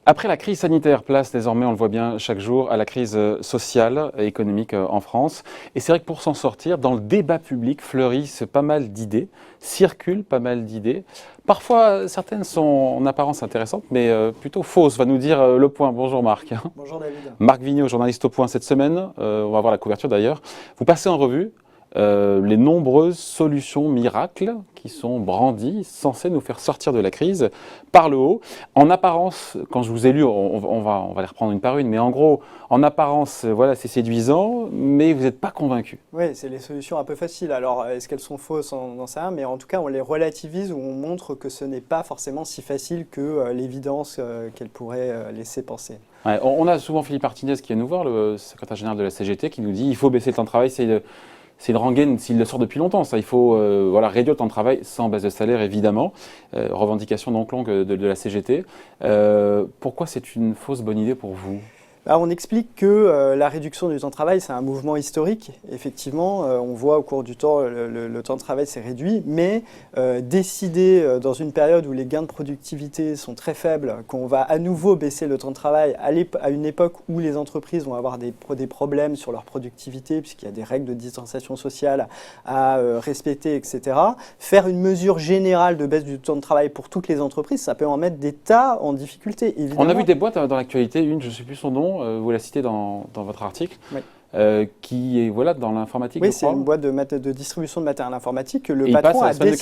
Après la crise sanitaire, place désormais, on le voit bien chaque jour, à la crise sociale et économique en France. Et c'est vrai que pour s'en sortir, dans le débat public fleurissent pas mal d'idées, circulent pas mal d'idées. Parfois, certaines sont en apparence intéressantes, mais plutôt fausses, va nous dire Le Point. Bonjour Marc. Bonjour David. Marc Vigneault, journaliste au Point cette semaine. On va voir la couverture d'ailleurs. Vous passez en revue les nombreuses solutions miracles qui sont brandies, censées nous faire sortir de la crise par le haut. En apparence, quand je vous ai lu, on va les reprendre une par une, mais en gros, en apparence, voilà, c'est séduisant, mais vous n'êtes pas convaincu. Oui, c'est les solutions un peu faciles. Alors, est-ce qu'elles sont fausses? On n'en sait rien, mais en tout cas, on les relativise ou on montre que ce n'est pas forcément si facile que l'évidence qu'elle pourrait laisser penser. Ouais, on a souvent Philippe Martinez qui vient nous voir, le secrétaire général de la CGT, qui nous dit il faut baisser le temps de travail, c'est une rengaine s'il le sort depuis longtemps. Ça, il faut réduire le temps de travail sans baisse de salaire, évidemment. Revendication donc longue de la CGT. Pourquoi c'est une fausse bonne idée pour vous ? On explique que la réduction du temps de travail, c'est un mouvement historique. Effectivement, on voit au cours du temps, le temps de travail s'est réduit, mais décider dans une période où les gains de productivité sont très faibles, qu'on va à nouveau baisser le temps de travail à une époque où les entreprises vont avoir des problèmes sur leur productivité, puisqu'il y a des règles de distanciation sociale à respecter, etc. Faire une mesure générale de baisse du temps de travail pour toutes les entreprises, ça peut en mettre des tas en difficulté. Évidemment. On a vu des boîtes dans l'actualité, une, je ne sais plus son nom, vous la citez dans votre article, oui. Qui est dans l'informatique. Oui, c'est une boîte de distribution de matériel informatique. Le et patron a décidé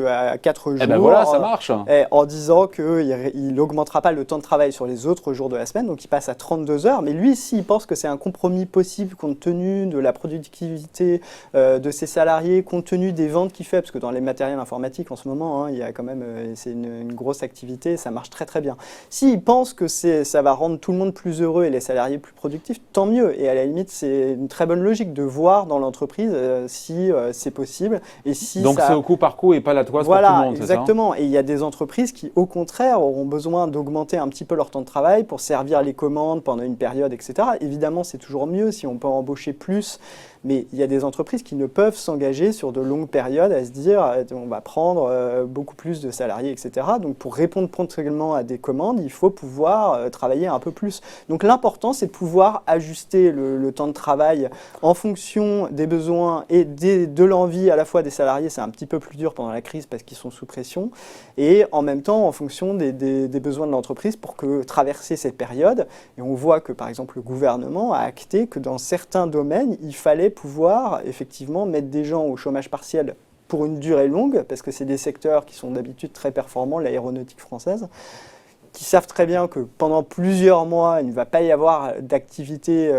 à 4 jours, ben voilà, ça marche. En disant qu'il n'augmentera pas le temps de travail sur les autres jours de la semaine, donc il passe à 32 heures. Mais lui, s'il pense que c'est un compromis possible compte tenu de la productivité de ses salariés, compte tenu des ventes qu'il fait, parce que dans les matériels informatiques en ce moment, il y a quand même c'est une grosse activité, ça marche très très bien. S'il pense que ça va rendre tout le monde plus heureux et les salariés plus productifs, tant mieux. Et à la limite, c'est une très bonne logique de voir dans l'entreprise si c'est possible. Et si donc c'est au coup par coup et pas la toise pour tout le monde, exactement. Et il y a des entreprises qui, au contraire, auront besoin d'augmenter un petit peu leur temps de travail pour servir les commandes pendant une période, etc. Évidemment, c'est toujours mieux si on peut embaucher plus. Mais il y a des entreprises qui ne peuvent s'engager sur de longues périodes à se dire on va prendre beaucoup plus de salariés, etc. Donc pour répondre ponctuellement à des commandes, il faut pouvoir travailler un peu plus. Donc l'important, c'est de pouvoir ajuster le temps de travail en fonction des besoins et de l'envie à la fois des salariés. C'est un petit peu plus dur pendant la crise parce qu'ils sont sous pression. Et en même temps, en fonction des besoins de l'entreprise pour traverser cette période. Et on voit que, par exemple, le gouvernement a acté que dans certains domaines, il fallait pouvoir effectivement mettre des gens au chômage partiel pour une durée longue, parce que c'est des secteurs qui sont d'habitude très performants, l'aéronautique française, qui savent très bien que pendant plusieurs mois, il ne va pas y avoir d'activité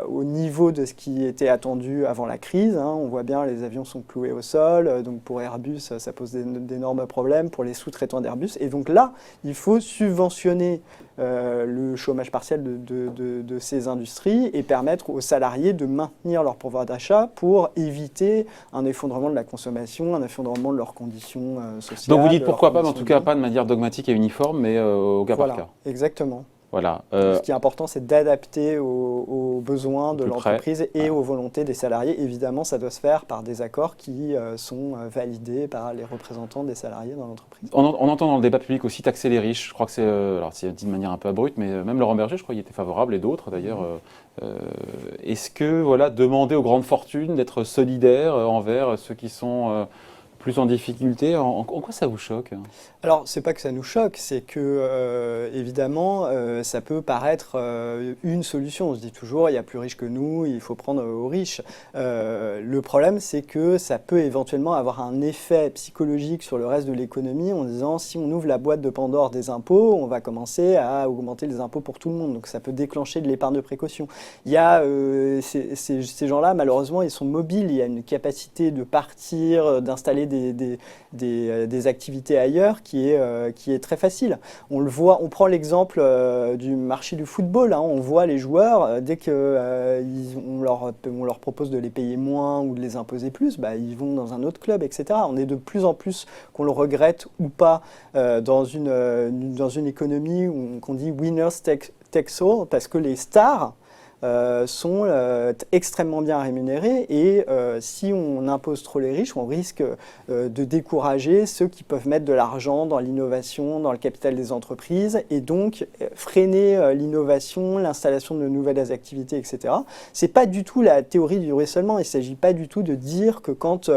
au niveau de ce qui était attendu avant la crise. On voit bien, les avions sont cloués au sol, donc pour Airbus, ça pose d'énormes problèmes, pour les sous-traitants d'Airbus. Et donc là, il faut subventionner le chômage partiel de ces industries et permettre aux salariés de maintenir leur pouvoir d'achat pour éviter un effondrement de la consommation, un effondrement de leurs conditions sociales. Donc vous dites pourquoi pas, mais en tout cas pas de manière dogmatique et uniforme, mais au cas par cas. Exactement. Voilà. Ce qui est important, c'est d'adapter aux besoins de l'entreprise et aux volontés des salariés. Évidemment, ça doit se faire par des accords qui sont validés par les représentants des salariés dans l'entreprise. On entend dans le débat public aussi taxer les riches. Je crois que c'est, alors c'est dit de manière un peu abrupte, mais même Laurent Berger, je crois qu'il était favorable, et d'autres d'ailleurs. Est-ce que demander aux grandes fortunes d'être solidaires envers ceux qui sont plus en difficulté, en quoi ça vous choque ? Alors, c'est pas que ça nous choque, c'est que, évidemment, ça peut paraître une solution. On se dit toujours, il y a plus riches que nous, il faut prendre aux riches. Le problème, c'est que ça peut éventuellement avoir un effet psychologique sur le reste de l'économie en disant, si on ouvre la boîte de Pandore des impôts, on va commencer à augmenter les impôts pour tout le monde. Donc, ça peut déclencher de l'épargne de précaution. Il y a ces gens-là, malheureusement, ils sont mobiles. Il y a une capacité de partir, d'installer des activités ailleurs qui est très facile. On le voit, on prend l'exemple du marché du football. On voit les joueurs, dès qu'on leur propose de les payer moins ou de les imposer plus, ils vont dans un autre club, etc. On est de plus en plus, qu'on le regrette ou pas, dans une économie qu'on dit « winners take all », parce que les stars sont extrêmement bien rémunérés et si on impose trop les riches, on risque de décourager ceux qui peuvent mettre de l'argent dans l'innovation, dans le capital des entreprises et donc freiner l'innovation, l'installation de nouvelles activités, etc. C'est pas du tout la théorie du ruissellement. Il ne s'agit pas du tout de dire que quand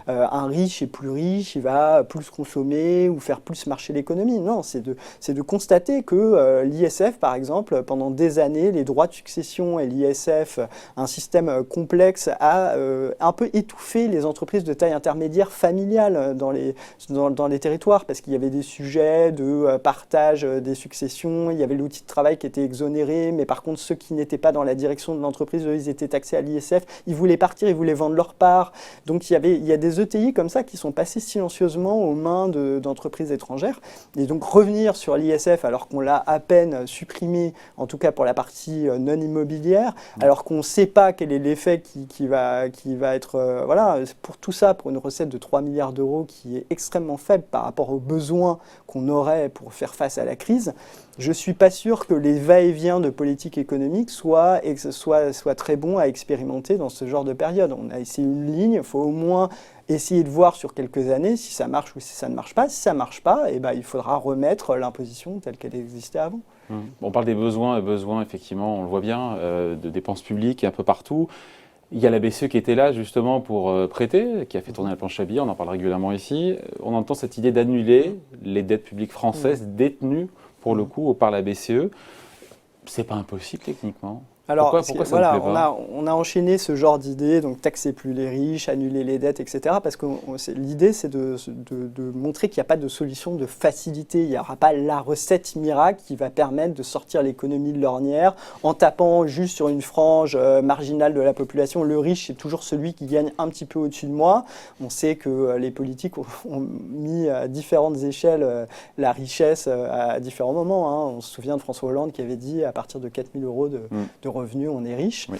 un riche est plus riche, il va plus consommer ou faire plus marcher l'économie. Non, c'est de constater que l'ISF, par exemple, pendant des années, les droits de succession et l'ISF, un système complexe, a un peu étouffé les entreprises de taille intermédiaire familiale dans les territoires parce qu'il y avait des sujets de partage des successions, il y avait l'outil de travail qui était exonéré, mais par contre ceux qui n'étaient pas dans la direction de l'entreprise, eux, ils étaient taxés à l'ISF, ils voulaient partir, ils voulaient vendre leur part. Donc il y a des ETI comme ça qui sont passés silencieusement aux mains d'entreprises étrangères. Et donc revenir sur l'ISF alors qu'on l'a à peine supprimé, en tout cas pour la partie non immobilière, alors qu'on ne sait pas quel est l'effet qui va être... voilà, pour tout ça, pour une recette de 3 milliards d'euros qui est extrêmement faible par rapport aux besoins qu'on aurait pour faire face à la crise, je ne suis pas sûr que les va-et-vient de politique économique soient très bons à expérimenter dans ce genre de période. On a essayé une ligne, il faut au moins essayer de voir sur quelques années si ça marche ou si ça ne marche pas. Si ça ne marche pas, eh ben, il faudra remettre l'imposition telle qu'elle existait avant. On parle des besoins, effectivement, on le voit bien, de dépenses publiques un peu partout. Il y a la BCE qui était là justement pour prêter, qui a fait tourner la planche à billets, on en parle régulièrement ici. On entend cette idée d'annuler les dettes publiques françaises détenues pour le coup par la BCE. C'est pas impossible techniquement. Alors, pourquoi ça voilà, ne plaît pas ? on a enchaîné ce genre d'idées, donc taxer plus les riches, annuler les dettes, etc. Parce que l'idée, c'est de montrer qu'il n'y a pas de solution de facilité. Il n'y aura pas la recette miracle qui va permettre de sortir l'économie de l'ornière en tapant juste sur une frange marginale de la population. Le riche, c'est toujours celui qui gagne un petit peu au-dessus de moi. On sait que les politiques ont mis à différentes échelles la richesse à différents moments. Hein. On se souvient de François Hollande qui avait dit à partir de 4 000 euros de revenus, on est riche. Oui.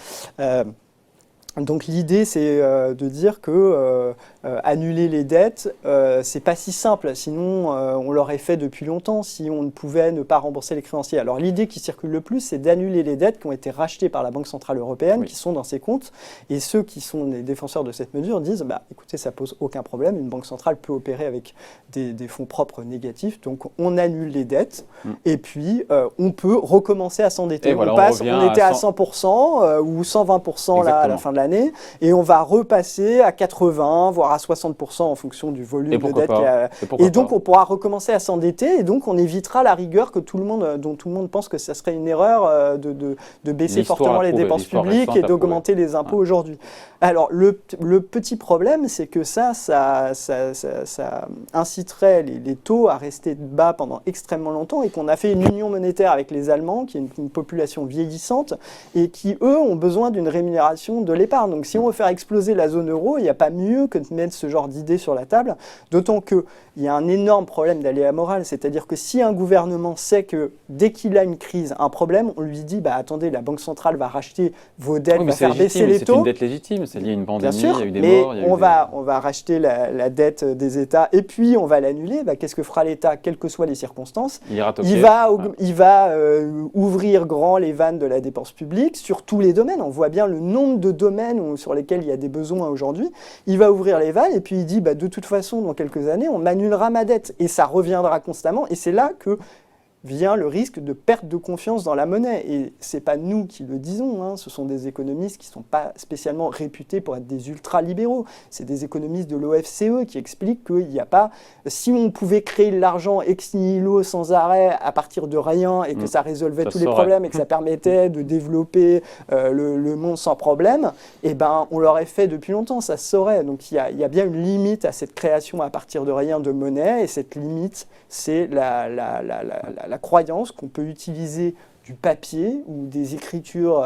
Donc l'idée, c'est de dire que annuler les dettes, c'est pas si simple. Sinon, on l'aurait fait depuis longtemps si on ne pouvait ne pas rembourser les créanciers. Alors l'idée qui circule le plus, c'est d'annuler les dettes qui ont été rachetées par la Banque Centrale Européenne, qui sont dans ces comptes. Et ceux qui sont les défenseurs de cette mesure disent, bah, écoutez, ça pose aucun problème. Une banque centrale peut opérer avec des fonds propres négatifs. Donc on annule les dettes et puis on peut recommencer à s'endetter. On était à 100% ou 120% là, à la fin de l'année. Et on va repasser à 80, voire à 60% en fonction du volume de dette. Et donc, on pourra recommencer à s'endetter et donc on évitera la rigueur dont tout le monde pense que ça serait une erreur de baisser fortement les dépenses publiques et d'augmenter les impôts aujourd'hui. Alors, le petit problème, c'est que ça inciterait les taux à rester bas pendant extrêmement longtemps et qu'on a fait une union monétaire avec les Allemands, qui est une population vieillissante et qui, eux, ont besoin d'une rémunération de l'épargne. Donc si on veut faire exploser la zone euro, il n'y a pas mieux que de mettre ce genre d'idée sur la table, d'autant qu'il y a un énorme problème d'aléa moral, c'est-à-dire que si un gouvernement sait que dès qu'il a une crise, un problème, on lui dit, bah, attendez, la Banque centrale va racheter vos dettes, va faire baisser les taux. C'est une dette légitime, c'est lié à une pandémie, bien sûr, il y a eu des mais morts. On va racheter la dette des États et puis on va l'annuler. Bah, qu'est-ce que fera l'État, quelles que soient les circonstances ? Il va ouvrir grand les vannes de la dépense publique sur tous les domaines. On voit bien le nombre de domaines sur lesquels il y a des besoins aujourd'hui. Il va ouvrir les vannes et puis il dit bah, de toute façon, dans quelques années, on m'annulera ma dette et ça reviendra constamment. Et c'est là que vient le risque de perte de confiance dans la monnaie. Et ce n'est pas nous qui le disons, hein. Ce sont des économistes qui ne sont pas spécialement réputés pour être des ultra-libéraux. C'est des économistes de l'OFCE qui expliquent qu'il n'y a pas... Si on pouvait créer de l'argent ex nihilo sans arrêt à partir de rien et que ça résolvait tous les problèmes et que ça permettait de développer le monde sans problème, eh ben, on l'aurait fait depuis longtemps, ça se saurait. Donc il y a bien une limite à cette création à partir de rien de monnaie et cette limite, c'est la croyance qu'on peut utiliser du papier ou des écritures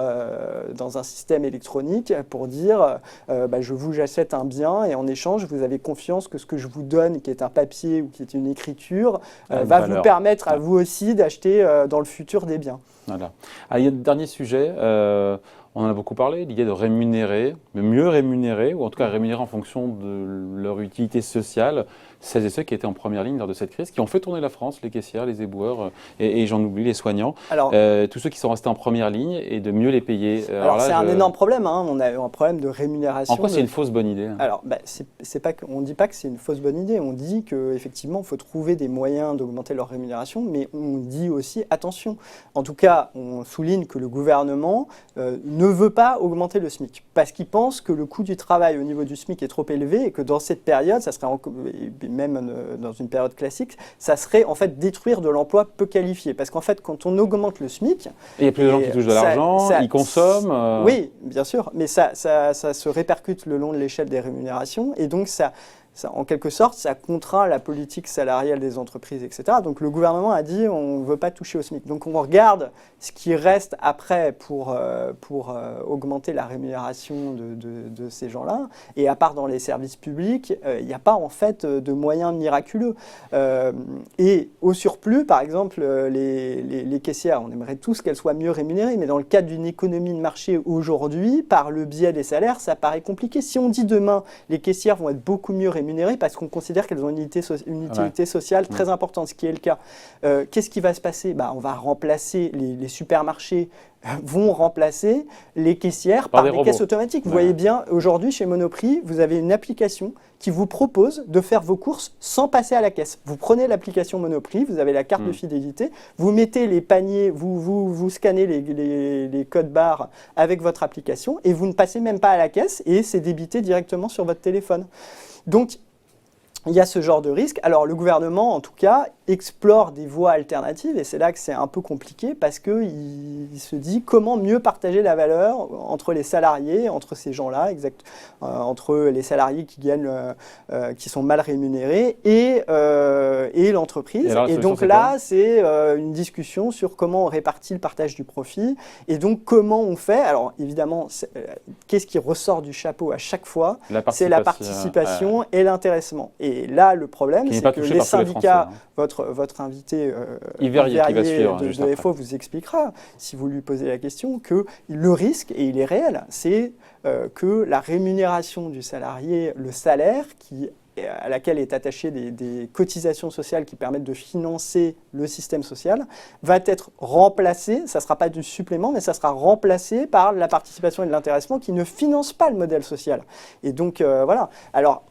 dans un système électronique pour dire bah, j'achète un bien et en échange vous avez confiance que ce que je vous donne qui est un papier ou qui est une écriture va vous permettre à vous aussi d'acheter dans le futur des biens. Voilà. Ah, il y a un dernier sujet. On en a beaucoup parlé, l'idée de rémunérer, de mieux rémunérer, ou en tout cas rémunérer en fonction de leur utilité sociale, celles et ceux qui étaient en première ligne lors de cette crise, qui ont fait tourner la France, les caissières, les éboueurs, et j'en oublie, les soignants, tous ceux qui sont restés en première ligne, et de mieux les payer. Alors là, c'est un énorme problème, hein. On a un problème de rémunération. En quoi c'est une fausse bonne idée? Alors, on ne dit pas que c'est une fausse bonne idée, on dit qu'effectivement, il faut trouver des moyens d'augmenter leur rémunération, mais on dit aussi, attention, en tout cas, on souligne que le gouvernement ne veut pas augmenter le SMIC, parce qu'il pense que le coût du travail au niveau du SMIC est trop élevé, et que dans cette période, ça serait même dans une période classique, ça serait en fait détruire de l'emploi peu qualifié. Parce qu'en fait, quand on augmente le SMIC... Il y a plus de gens qui touchent de l'argent, ils consomment... Oui, bien sûr, mais ça se répercute le long de l'échelle des rémunérations, et donc en quelque sorte, ça contraint la politique salariale des entreprises, etc. Donc le gouvernement a dit on ne veut pas toucher au SMIC. Donc on regarde ce qui reste après pour augmenter la rémunération de ces gens-là. Et à part dans les services publics, il n'y a pas en fait de moyens miraculeux. Et au surplus, par exemple, les caissières, on aimerait tous qu'elles soient mieux rémunérées, mais dans le cadre d'une économie de marché aujourd'hui, par le biais des salaires, ça paraît compliqué. Si on dit demain, les caissières vont être beaucoup mieux rémunérées parce qu'on considère qu'elles ont une utilité sociale très importante, ce qui est le cas. Qu'est-ce qui va se passer? On va remplacer les supermarchés vont remplacer les caissières par des caisses automatiques. Vous voyez bien, aujourd'hui, chez Monoprix, vous avez une application qui vous propose de faire vos courses sans passer à la caisse. Vous prenez l'application Monoprix, vous avez la carte de fidélité, vous mettez les paniers, vous scannez les codes barres avec votre application et vous ne passez même pas à la caisse et c'est débité directement sur votre téléphone. Donc, il y a ce genre de risque. Alors le gouvernement, en tout cas, explore des voies alternatives et c'est là que c'est un peu compliqué parce qu'il se dit comment mieux partager la valeur entre les salariés, entre ces gens-là, entre les salariés qui gagnent, qui sont mal rémunérés et l'entreprise. Et donc là, c'est une discussion sur comment on répartit le partage du profit et donc comment on fait. Alors évidemment, qu'est-ce qui ressort du chapeau à chaque fois? C'est la participation et l'intéressement. Et là, le problème, c'est que les syndicats, votre invité Verrier de FO vous expliquera, si vous lui posez la question, que le risque, et il est réel, c'est que la rémunération du salarié, le salaire, à laquelle est attaché des cotisations sociales qui permettent de financer le système social, va être remplacé, ça ne sera pas du supplément, mais ça sera remplacé par la participation et de l'intéressement qui ne financent pas le modèle social. Et donc, voilà. Alors,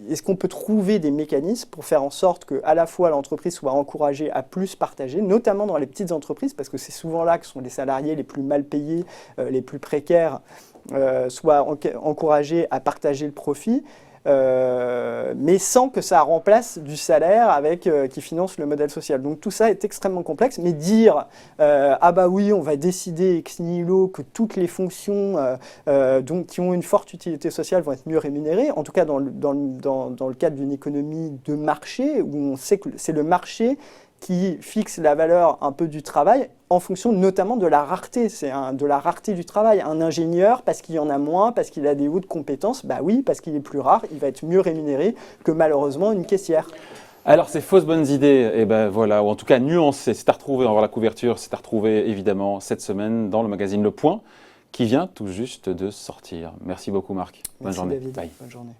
est-ce qu'on peut trouver des mécanismes pour faire en sorte que à la fois l'entreprise soit encouragée à plus partager, notamment dans les petites entreprises, parce que c'est souvent là que sont les salariés les plus mal payés, les plus précaires, soient encouragés à partager le profit, mais sans que ça remplace du salaire qui finance le modèle social. Donc tout ça est extrêmement complexe, mais dire ah bah oui, on va décider ex nihilo que toutes les fonctions qui ont une forte utilité sociale vont être mieux rémunérées, en tout cas dans le cadre d'une économie de marché, où on sait que c'est le marché qui fixe la valeur un peu du travail en fonction notamment de la rareté. C'est de la rareté du travail. Un ingénieur, parce qu'il y en a moins, parce qu'il a des hautes compétences, bah oui, parce qu'il est plus rare, il va être mieux rémunéré que malheureusement une caissière. Alors, ces fausses bonnes idées, et ben voilà, ou en tout cas nuancées, c'est à retrouver, on va voir la couverture, c'est à retrouver évidemment cette semaine dans le magazine Le Point, qui vient tout juste de sortir. Merci beaucoup Marc. Merci Bonne journée. David. Bye. Bonne journée.